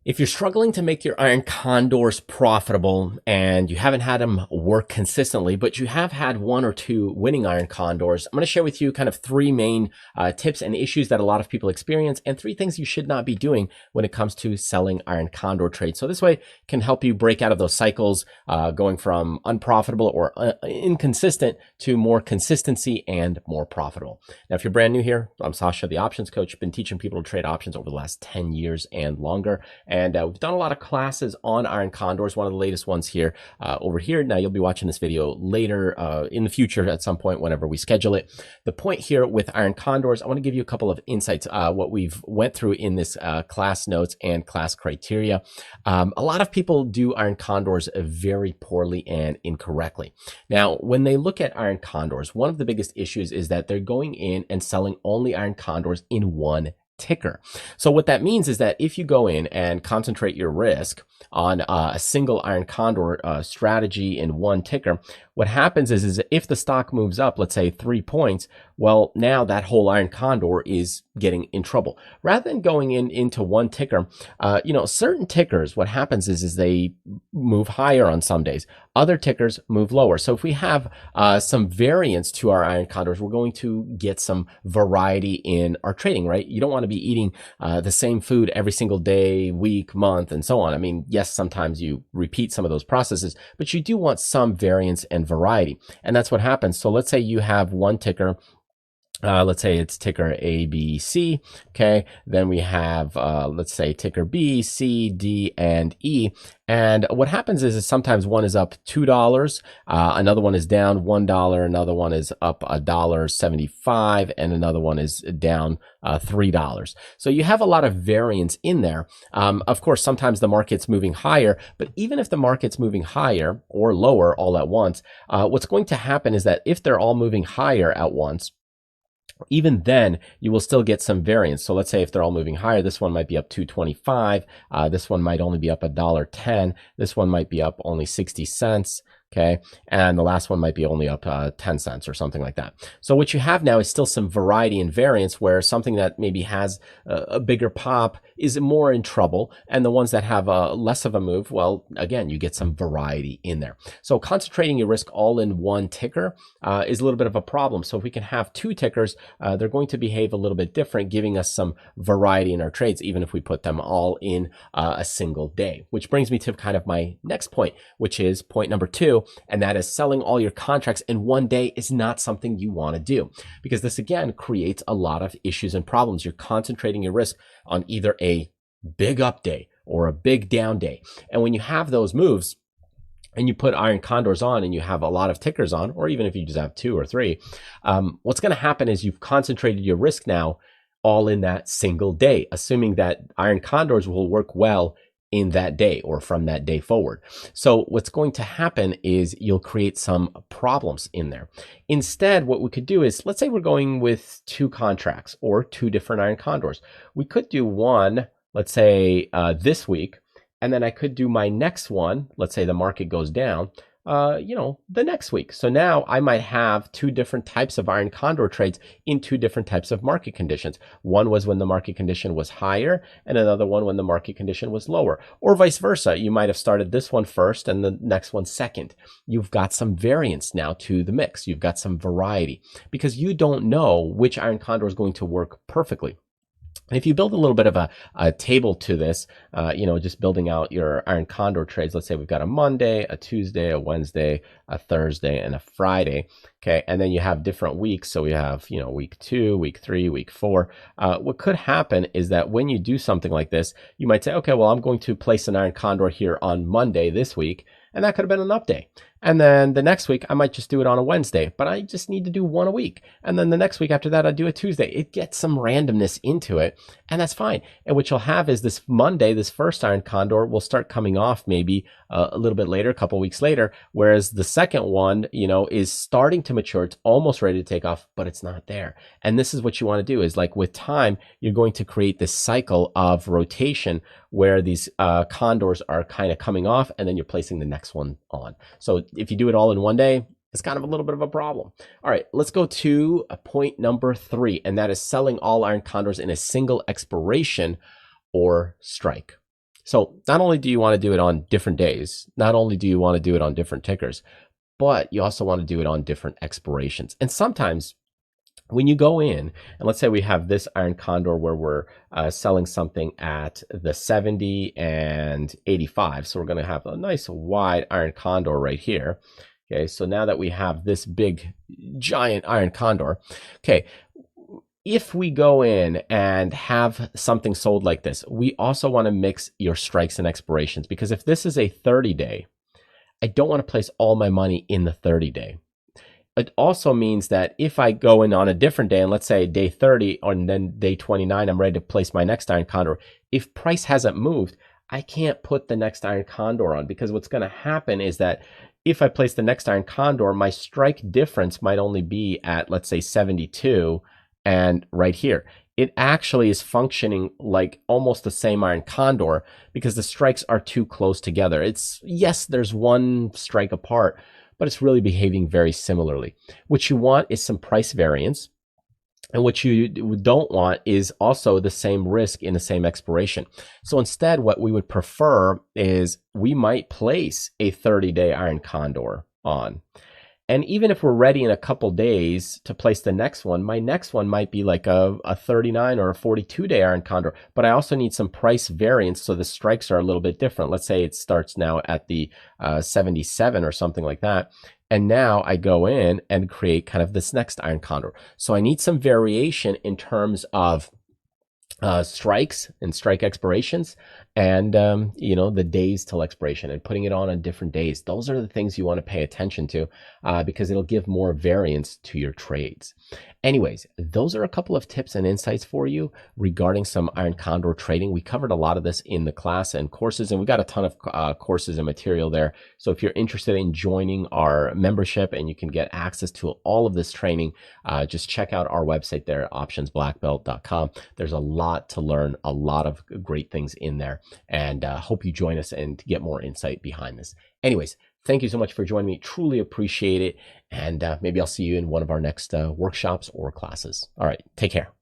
If you're struggling to make your Iron Condors profitable and you haven't had them work consistently, but you have had one or two winning Iron Condors, I'm going to share with you kind of three main tips and issues that a lot of people experience and three things you should not be doing when it comes to selling Iron Condor trades. So this way can help you break out of those cycles, going from unprofitable or inconsistent to more consistency and more profitable. Now, if you're brand new here, I'm Sasha, the options coach. Been teaching people to trade options over the last 10 years and longer. And we've done a lot of classes on Iron Condors, one of the latest ones here over here. Now, you'll be watching this video later in the future at some point whenever we schedule it. The point here with Iron Condors, I want to give you a couple of insights, what we've went through in this class notes and class criteria. A lot of people do Iron Condors very poorly and incorrectly. Now, when they look at Iron Condors, one of the biggest issues is that they're going in and selling only Iron Condors in one ticker. So what that means is that if you go in and concentrate your risk on a single Iron Condor strategy in one ticker, what happens is if the stock moves up, let's say 3 points, well, now that whole Iron Condor is getting in trouble. Rather than going into one ticker, certain tickers, what happens is they move higher on some days. Other tickers move lower. So if we have some variance to our Iron Condors, we're going to get some variety in our trading, right? You don't want to be eating the same food every single day, week, month, and so on. I mean, yes, sometimes you repeat some of those processes, but you do want some variance and variety. And that's what happens. So let's say you have one ticker. Let's say it's ticker ABC, okay? Then we have, let's say ticker B, C, D, and E. And what happens is sometimes one is up $2, another one is down $1, another one is up $1.75, and another one is down $3. So you have a lot of variance in there. Of course, sometimes the market's moving higher, but even if the market's moving higher or lower all at once, what's going to happen is that if they're all moving higher at once, even then you will still get some variance. So let's say if they're all moving higher, this one might be up 225. This one might only be up $1.10. This one might be up only 60 cents. Okay. And the last one might be only up 10 cents or something like that. So what you have now is still some variety and variance where something that maybe has a bigger pop is more in trouble. And the ones that have less of a move, well, again, you get some variety in there. So concentrating your risk all in one ticker is a little bit of a problem. So if we can have two tickers, they're going to behave a little bit different, giving us some variety in our trades, even if we put them all in a single day. Which brings me to kind of my next point, which is point number 2. And that is selling all your contracts in one day is not something you want to do, because this again creates a lot of issues and problems. You're concentrating your risk on either a big up day or a big down day. And when you have those moves and you put Iron Condors on and you have a lot of tickers on, or even if you just have 2 or 3, what's going to happen is you've concentrated your risk now all in that single day, assuming that Iron Condors will work well in that day or from that day forward. So what's going to happen is you'll create some problems in there. Instead, what we could do is, let's say we're going with 2 contracts or 2 different Iron Condors. We could do one, let's say this week, and then I could do my next one. Let's say the market goes down, the next week. So now I might have 2 different types of Iron Condor trades in 2 different types of market conditions. One was when the market condition was higher, and another one when the market condition was lower, or vice versa. You might have started this one first and the next one second. You've got some variance now to the mix. You've got some variety because you don't know which Iron Condor is going to work perfectly. If you build a little bit of a table to this, just building out your Iron Condor trades, let's say we've got a Monday, a Tuesday, a Wednesday, a Thursday, and a Friday. Okay. And then you have different weeks. So we have, week 2, week 3, week 4. What could happen is that when you do something like this, you might say, okay, well, I'm going to place an Iron Condor here on Monday this week. And that could have been an up day. And then the next week, I might just do it on a Wednesday, but I just need to do one a week. And then the next week after that, I do a Tuesday. It gets some randomness into it, and that's fine. And what you'll have is this Monday, this first Iron Condor will start coming off maybe a little bit later, a couple weeks later, whereas the second one, is starting to mature. It's almost ready to take off, but it's not there. And this is what you want to do is, like, with time, you're going to create this cycle of rotation where these condors are kind of coming off, and then you're placing the next one on. So if you do it all in one day, it's kind of a little bit of a problem. All right, let's go to point number 3, and that is selling all Iron Condors in a single expiration or strike. So not only do you want to do it on different days, not only do you want to do it on different tickers, but you also want to do it on different expirations. And sometimes when you go in, and let's say we have this Iron Condor where we're selling something at the 70 and 85. So we're going to have a nice wide Iron Condor right here. Okay, so now that we have this big, giant Iron Condor, okay, if we go in and have something sold like this, we also want to mix your strikes and expirations, because if this is a 30-day, I don't want to place all my money in the 30-day. It also means that if I go in on a different day, and let's say day 30 and then day 29, I'm ready to place my next Iron Condor. If price hasn't moved, I can't put the next Iron Condor on, because what's going to happen is that if I place the next Iron Condor, my strike difference might only be at, let's say, 72, and right here. It actually is functioning like almost the same Iron Condor because the strikes are too close together. It's, yes, there's one strike apart, but it's really behaving very similarly. What you want is some price variance. And what you don't want is also the same risk in the same expiration. So instead, what we would prefer is we might place a 30-day Iron Condor on. And even if we're ready in a couple days to place the next one, my next one might be like a 39 or a 42-day Iron Condor, but I also need some price variance so the strikes are a little bit different. Let's say it starts now at the 77 or something like that. And now I go in and create kind of this next Iron Condor. So I need some variation in terms of strikes and strike expirations, and the days till expiration, and putting it on different days. Those are the things you want to pay attention to because it'll give more variance to your trades. Anyways, those are a couple of tips and insights for you regarding some Iron Condor trading. We covered a lot of this in the class and courses, and we got a ton of courses and material there. So if you're interested in joining our membership and you can get access to all of this training, just check out our website there, optionsblackbelt.com. There's a lot to learn, a lot of great things in there, and hope you join us and get more insight behind this. Anyways, thank you so much for joining me. Truly appreciate it. And maybe I'll see you in one of our next workshops or classes. All right, take care.